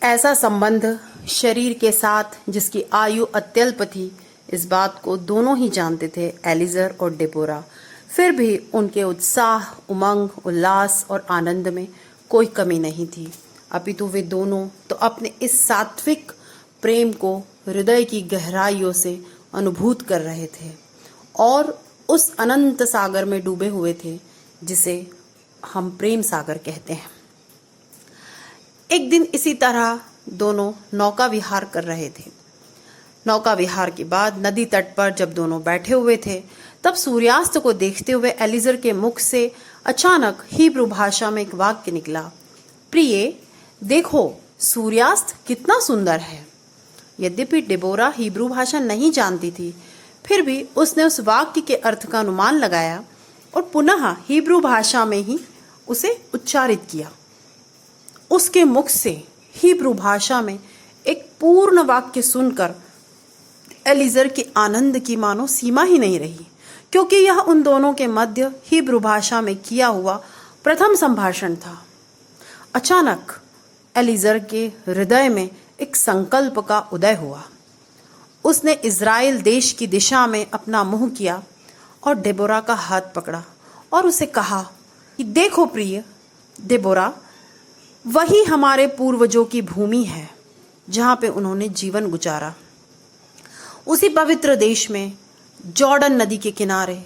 ऐसा संबंध शरीर के साथ जिसकी आयु अत्यल्प थी, इस बात को दोनों ही जानते थे, एलिज़र और डेबोरा। फिर भी उनके उत्साह, उमंग, उल्लास और आनंद में कोई कमी नहीं थी। अपितु वे दोनों तो अपने इस सात्विक प्रेम को हृदय की गहराइयों से अनुभूत कर रहे थे और उस अनंत सागर में डूबे हुए थे जिसे हम प्रेम सागर कहते हैं। एक दिन इसी तरह दोनों नौका विहार कर रहे थे। नौका विहार के बाद नदी तट पर जब दोनों बैठे हुए थे, तब सूर्यास्त को देखते हुए एलिज़र के मुख से अचानक हिब्रू भाषा में एक वाक्य निकला, प्रिय देखो सूर्यास्त कितना सुंदर है। यद्यपि डेबोरा हिब्रू भाषा नहीं जानती थी, फिर भी उसने उस वाक्य के अर्थ का अनुमान लगाया और पुनः हिब्रू भाषा में ही उसे उच्चारित किया। उसके मुख से हिब्रू भाषा में एक पूर्ण वाक्य सुनकर एलिज़र के आनंद की मानो सीमा ही नहीं रही, क्योंकि यह उन दोनों के मध्य हिब्रू भाषा में किया हुआ प्रथम संभाषण था। अचानक एलिज़र के हृदय में एक संकल्प का उदय हुआ। उसने इज़राइल देश की दिशा में अपना मुंह किया और डेबोरा का हाथ पकड़ा और उसे कहा कि देखो प्रिय डेबोरा, वही हमारे पूर्वजों की भूमि है जहाँ पे उन्होंने जीवन गुजारा। उसी पवित्र देश में जॉर्डन नदी के किनारे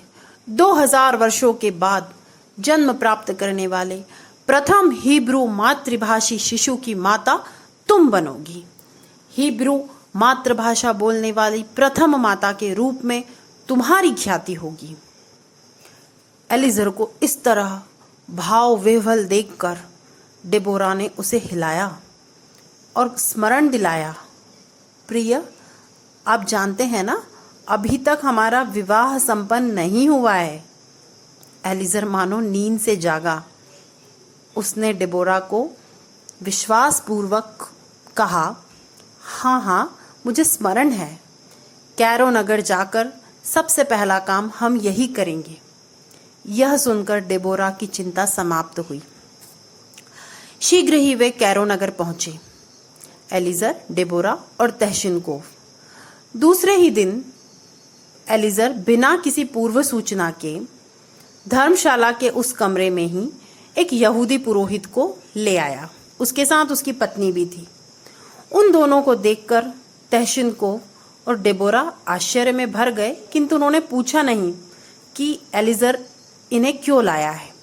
2000 वर्षों के बाद जन्म प्राप्त करने वाले प्रथम हिब्रू मातृभाषी शिशु की माता तुम बनोगी। हिब्रू मातृभाषा बोलने वाली प्रथम माता के रूप में तुम्हारी ख्याति होगी। एलिज़र को इस तरह भाव विह्वल देखकर डेबोरा ने उसे हिलाया और स्मरण दिलाया, प्रिय आप जानते हैं ना, अभी तक हमारा विवाह संपन्न नहीं हुआ है। एलिज़र मानो नींद से जागा। उसने डेबोरा को विश्वासपूर्वक कहा, हाँ हाँ मुझे स्मरण है, कैरो नगर जाकर सबसे पहला काम हम यही करेंगे। यह सुनकर डेबोरा की चिंता समाप्त हुई। शीघ्र ही वे कैरो नगर पहुंचे, एलिज़र, डेबोरा और तहशिनकोफ। दूसरे ही दिन एलिज़र बिना किसी पूर्व सूचना के धर्मशाला के उस कमरे में ही एक यहूदी पुरोहित को ले आया। उसके साथ उसकी पत्नी भी थी। उन दोनों को देखकर तहशिनकोफ और डेबोरा आश्चर्य में भर गए, किंतु उन्होंने पूछा नहीं कि एलिज़र इन्हें क्यों लाया है।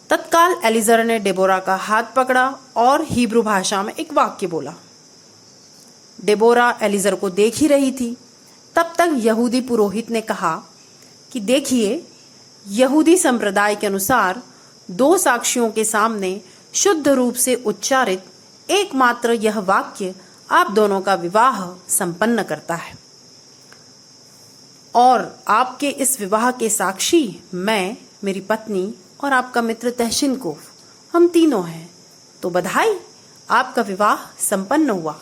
तत्काल एलिज़र ने डेबोरा का हाथ पकड़ा और हिब्रू भाषा में एक वाक्य बोला। डेबोरा एलिज़र को देख ही रही थी। तब तक यहूदी पुरोहित ने कहा कि देखिए, यहूदी संप्रदाय के अनुसार 2 साक्षियों के सामने शुद्ध रूप से उच्चारित एकमात्र यह वाक्य आप दोनों का विवाह संपन्न करता है और आपके इस विवाह के साक्षी मैं, मेरी पत्नी और आपका मित्र तहशिनकोफ, हम तीनों हैं। तो बधाई, आपका विवाह संपन्न हुआ।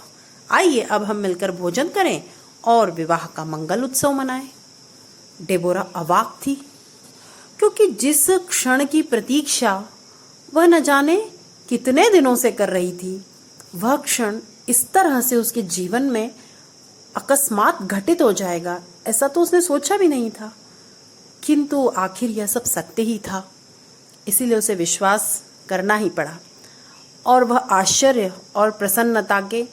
आइए अब हम मिलकर भोजन करें और विवाह का मंगल उत्सव मनाएं। डेबोरा अवाक थी, क्योंकि जिस क्षण की प्रतीक्षा वह न जाने कितने दिनों से कर रही थी, वह क्षण इस तरह से उसके जीवन में अकस्मात घटित हो जाएगा, ऐसा तो उसने सोचा भी नहीं था। किंतु आखिर यह सब सत्य ही था, इसीलिए उसे विश्वास करना ही पड़ा और वह आश्चर्य और प्रसन्नता के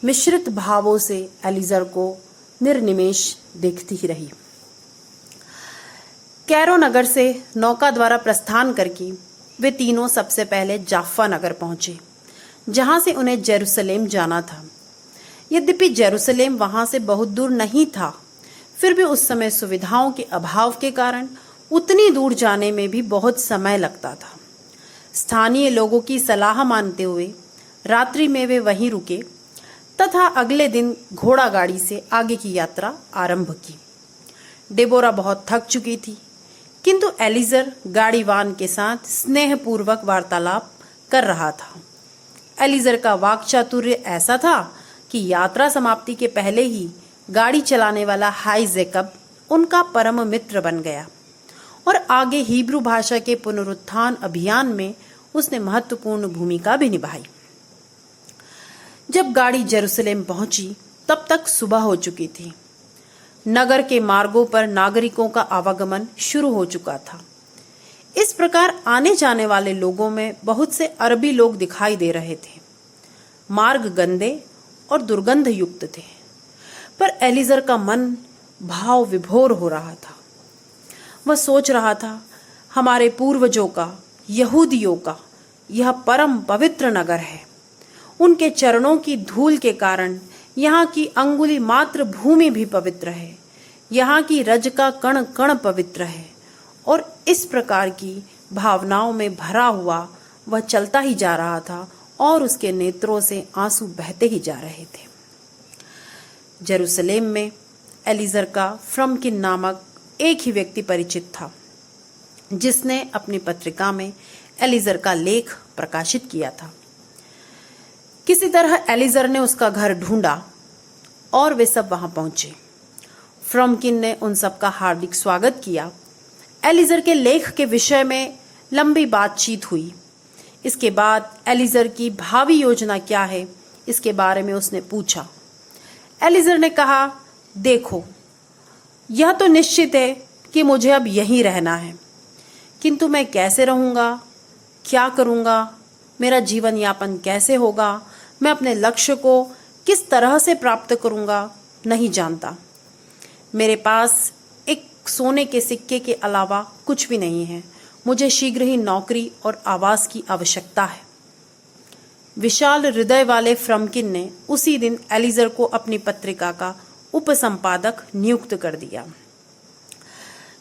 मिश्रित भावों से एलिज़र को निर्निमेष देखती ही रही। कैरो नगर से नौका द्वारा प्रस्थान करके वे तीनों सबसे पहले जाफ्फा नगर पहुंचे, जहां से उन्हें जेरूसलेम जाना था। यद्यपि जेरूसलेम वहां से बहुत दूर नहीं था, फिर भी उस समय सुविधाओं के अभाव के कारण उतनी दूर जाने में भी बहुत समय लगता था। स्थानीय लोगों की सलाह मानते हुए रात्रि में वे वहीं रुके तथा अगले दिन घोड़ा गाड़ी से आगे की यात्रा आरंभ की। डेबोरा बहुत थक चुकी थी, किंतु एलिज़र गाड़ीवान के साथ स्नेहपूर्वक वार्तालाप कर रहा था। एलिज़र का वाक चातुर्य ऐसा था कि यात्रा समाप्ति के पहले ही गाड़ी चलाने वाला हाई जैकब उनका परम मित्र बन गया और आगे हिब्रू भाषा के पुनरुत्थान अभियान में उसने महत्वपूर्ण भूमिका भी निभाई। जब गाड़ी जेरूसलेम पहुंची तब तक सुबह हो चुकी थी। नगर के मार्गों पर नागरिकों का आवागमन शुरू हो चुका था। इस प्रकार आने जाने वाले लोगों में बहुत से अरबी लोग दिखाई दे रहे थे। मार्ग गंदे और दुर्गंध युक्त थे, पर एलीजर का मन भाव विभोर हो रहा था। वह सोच रहा था, हमारे पूर्वजों का, यहूदियों का यह परम पवित्र नगर है। उनके चरणों की धूल के कारण यहाँ की अंगुली मात्र भूमि भी पवित्र है। यहाँ की रज का कण कण पवित्र है। और इस प्रकार की भावनाओं में भरा हुआ वह चलता ही जा रहा था और उसके नेत्रों से आंसू बहते ही जा रहे थे। जेरूसलेम में एलीजर का फ्रमकिन नामक एक ही व्यक्ति परिचित था, जिसने अपनी पत्रिका में एलीजर का लेख प्रकाशित किया था। किसी तरह एलीजर ने उसका घर ढूंढा और वे सब वहां पहुंचे। फ्रमकिन ने उन सब का हार्दिक स्वागत किया। एलीजर के लेख के विषय में लंबी बातचीत हुई। इसके बाद एलीजर की भावी योजना क्या है, इसके बारे में उसने पूछा। एलीजर ने कहा, देखो, यह तो निश्चित है कि मुझे अब यहीं रहना है, किंतु मैं कैसे रहूंगा, क्या करूंगा, मेरा जीवन यापन कैसे होगा, मैं अपने लक्ष्य को किस तरह से प्राप्त करूंगा, नहीं जानता। मेरे पास एक सोने के सिक्के के अलावा कुछ भी नहीं है। मुझे शीघ्र ही नौकरी और आवास की आवश्यकता है। विशाल हृदय वाले फ्रमकिन ने उसी दिन एलीजर को अपनी पत्रिका का उपसंपादक नियुक्त कर दिया।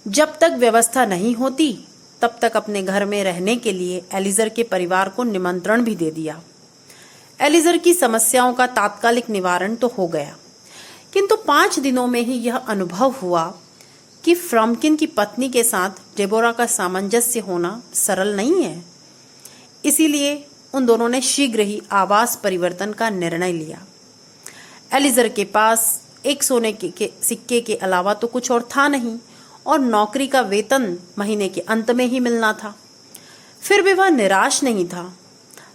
जब तक व्यवस्था नहीं होती तब तक अपने घर में रहने के लिए एलीजर के परिवार को निमंत्रण भी दे दिया। एलीजर की समस्याओं का तात्कालिक निवारण तो हो गया, किंतु 5 दिनों में ही यह अनुभव हुआ कि फ्रमकिन की पत्नी के साथ डेबोरा का सामंजस्य होना सरल नहीं है। इसीलिए उन दोनों ने शीघ्र ही आवास परिवर्तन का निर्णय लिया। एलीजर के पास एक सोने के सिक्के के अलावा तो कुछ और था नहीं, और नौकरी का वेतन महीने के अंत में ही मिलना था। फिर भी वह निराश नहीं था।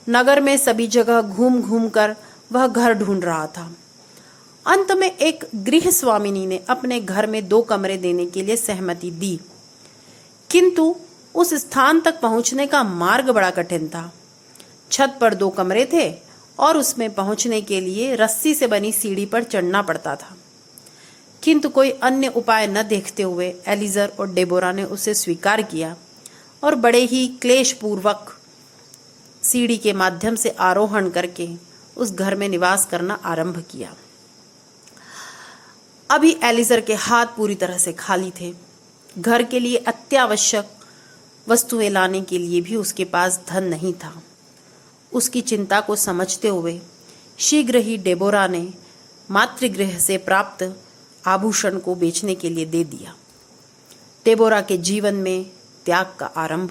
नगर में सभी जगह घूम घूम कर वह घर ढूंढ रहा था। अंत में एक गृह स्वामिनी ने अपने घर में 2 कमरे देने के लिए सहमति दी, किंतु उस स्थान तक पहुंचने का मार्ग बड़ा कठिन था। छत पर 2 कमरे थे और उसमें पहुंचने के लिए रस्सी से बनी सीढ़ी पर चढ़ना पड़ता था। किंतु कोई अन्य उपाय न देखते हुए एलीजर और डेबोरा ने उसे स्वीकार किया और बड़े ही क्लेशपूर्वक सीढ़ी के माध्यम से आरोहण करके उस घर में निवास करना आरंभ किया। अभी एलीजर के हाथ पूरी तरह से खाली थे। घर के लिए अत्यावश्यक वस्तुएं लाने के लिए भी उसके पास धन नहीं था। उसकी चिंता को समझते हुए शीघ्र ही डेबोरा ने मातृगृह से प्राप्त आभूषण को बेचने के लिए दे दिया। डेबोरा के जीवन में त्याग का आरंभ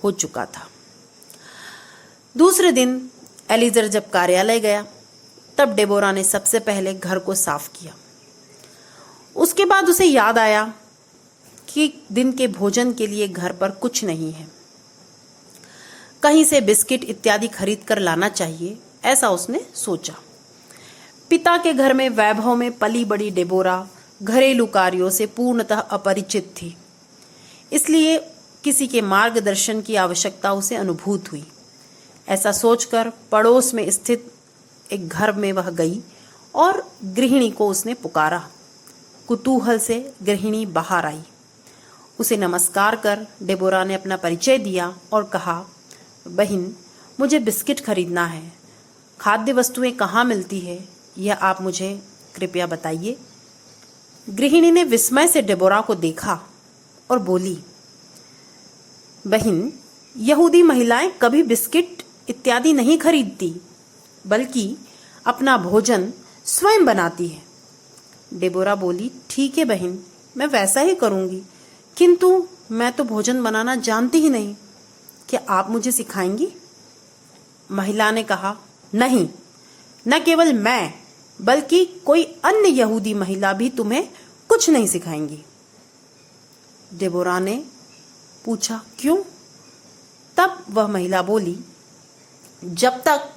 हो चुका था। दूसरे दिन एलीजर जब कार्यालय गया तब डेबोरा ने सबसे पहले घर को साफ किया। उसके बाद उसे याद आया कि दिन के भोजन के लिए घर पर कुछ नहीं है। कहीं से बिस्किट इत्यादि खरीद कर लाना चाहिए, ऐसा उसने सोचा। पिता के घर में वैभव में पली बड़ी डेबोरा घरेलू कार्यों से पूर्णतः अपरिचित थी, इसलिए किसी के मार्गदर्शन की आवश्यकता उसे अनुभूत हुई। ऐसा सोचकर पड़ोस में स्थित एक घर में वह गई और गृहिणी को उसने पुकारा। कुतूहल से गृहिणी बाहर आई। उसे नमस्कार कर डेबोरा ने अपना परिचय दिया और कहा, बहन, मुझे बिस्किट खरीदना है। खाद्य वस्तुएं कहाँ मिलती है, यह आप मुझे कृपया बताइए। गृहिणी ने विस्मय से डेबोरा को देखा और बोली, बहन, यहूदी महिलाएं कभी बिस्किट इत्यादि नहीं खरीदती, बल्कि अपना भोजन स्वयं बनाती है। डेबोरा बोली, ठीक है बहन, मैं वैसा ही करूंगी, किंतु मैं तो भोजन बनाना जानती ही नहीं। क्या आप मुझे सिखाएंगी? महिला ने कहा, नहीं, न केवल मैं बल्कि कोई अन्य यहूदी महिला भी तुम्हें कुछ नहीं सिखाएंगी। डेबोरा ने पूछा, क्यों? तब वह महिला बोली, जब तक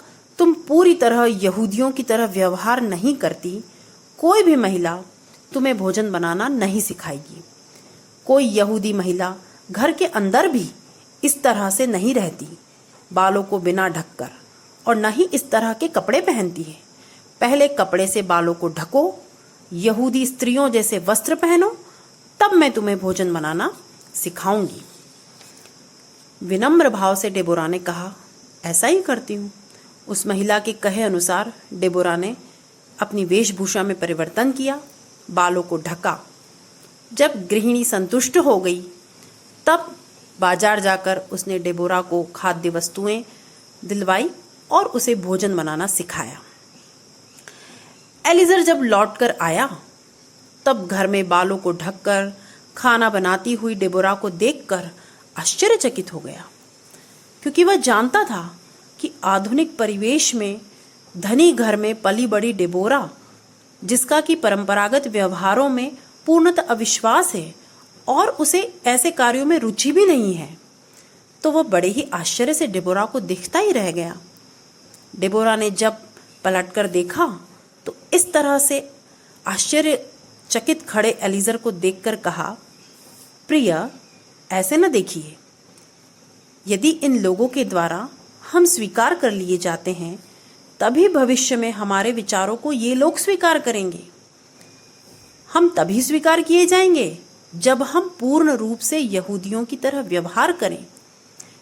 तुम पूरी तरह यहूदियों की तरह व्यवहार नहीं करती, कोई भी महिला तुम्हें भोजन बनाना नहीं सिखाएगी। कोई यहूदी महिला घर के अंदर भी इस तरह से नहीं रहती, बालों को बिना ढककर, और न ही इस तरह के कपड़े पहनती है। पहले कपड़े से बालों को ढको, यहूदी स्त्रियों जैसे वस्त्र पहनो, तब मैं तुम्हें भोजन बनाना सिखाऊंगी। विनम्र भाव से डेबोरा ने कहा, ऐसा ही करती हूँ। उस महिला के कहे अनुसार डेबोरा ने अपनी वेशभूषा में परिवर्तन किया, बालों को ढका। जब गृहिणी संतुष्ट हो गई तब बाजार जाकर उसने डेबोरा को खाद्य वस्तुएं दिलवाई और उसे भोजन बनाना सिखाया। एलीजर जब लौटकर आया तब घर में बालों को ढककर खाना बनाती हुई डेबोरा को देखकर आश्चर्यचकित हो गया, क्योंकि वह जानता था कि आधुनिक परिवेश में धनी घर में पली बड़ी डेबोरा, जिसका कि परंपरागत व्यवहारों में पूर्णतः अविश्वास है और उसे ऐसे कार्यों में रुचि भी नहीं है, तो वह बड़े ही आश्चर्य से डेबोरा को देखता ही रह गया। डेबोरा ने जब पलटकर देखा तो इस तरह से आश्चर्यचकित खड़े एलीजर को देखकर कहा, प्रिय, ऐसे न देखिए। यदि इन लोगों के द्वारा हम स्वीकार कर लिए जाते हैं, तभी भविष्य में हमारे विचारों को ये लोग स्वीकार करेंगे। हम तभी स्वीकार किए जाएंगे जब हम पूर्ण रूप से यहूदियों की तरह व्यवहार करें,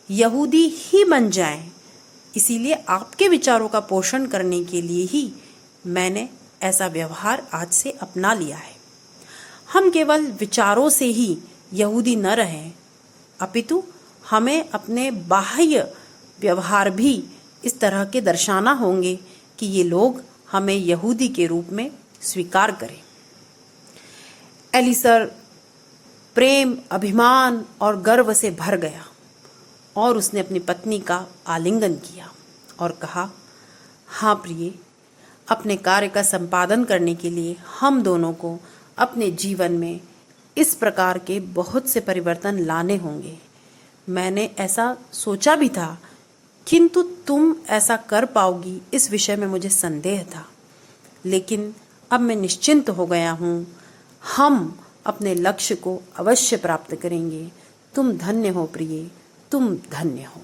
यहूदी ही बन जाएं। इसीलिए आपके विचारों का पोषण करने के लिए ही मैंने ऐसा व्यवहार आज से अपना लिया है। हम केवल विचारों से ही यहूदी न रहें, अपितु हमें अपने बाह्य व्यवहार भी इस तरह के दर्शाना होंगे कि ये लोग हमें यहूदी के रूप में स्वीकार करें। एलीसर प्रेम, अभिमान और गर्व से भर गया और उसने अपनी पत्नी का आलिंगन किया और कहा, हाँ प्रिय, अपने कार्य का संपादन करने के लिए हम दोनों को अपने जीवन में इस प्रकार के बहुत से परिवर्तन लाने होंगे। मैंने ऐसा सोचा भी था, किंतु तुम ऐसा कर पाओगी इस विषय में मुझे संदेह था, लेकिन अब मैं निश्चिंत हो गया हूँ। हम अपने लक्ष्य को अवश्य प्राप्त करेंगे। तुम धन्य हो प्रिय, तुम धन्य हो।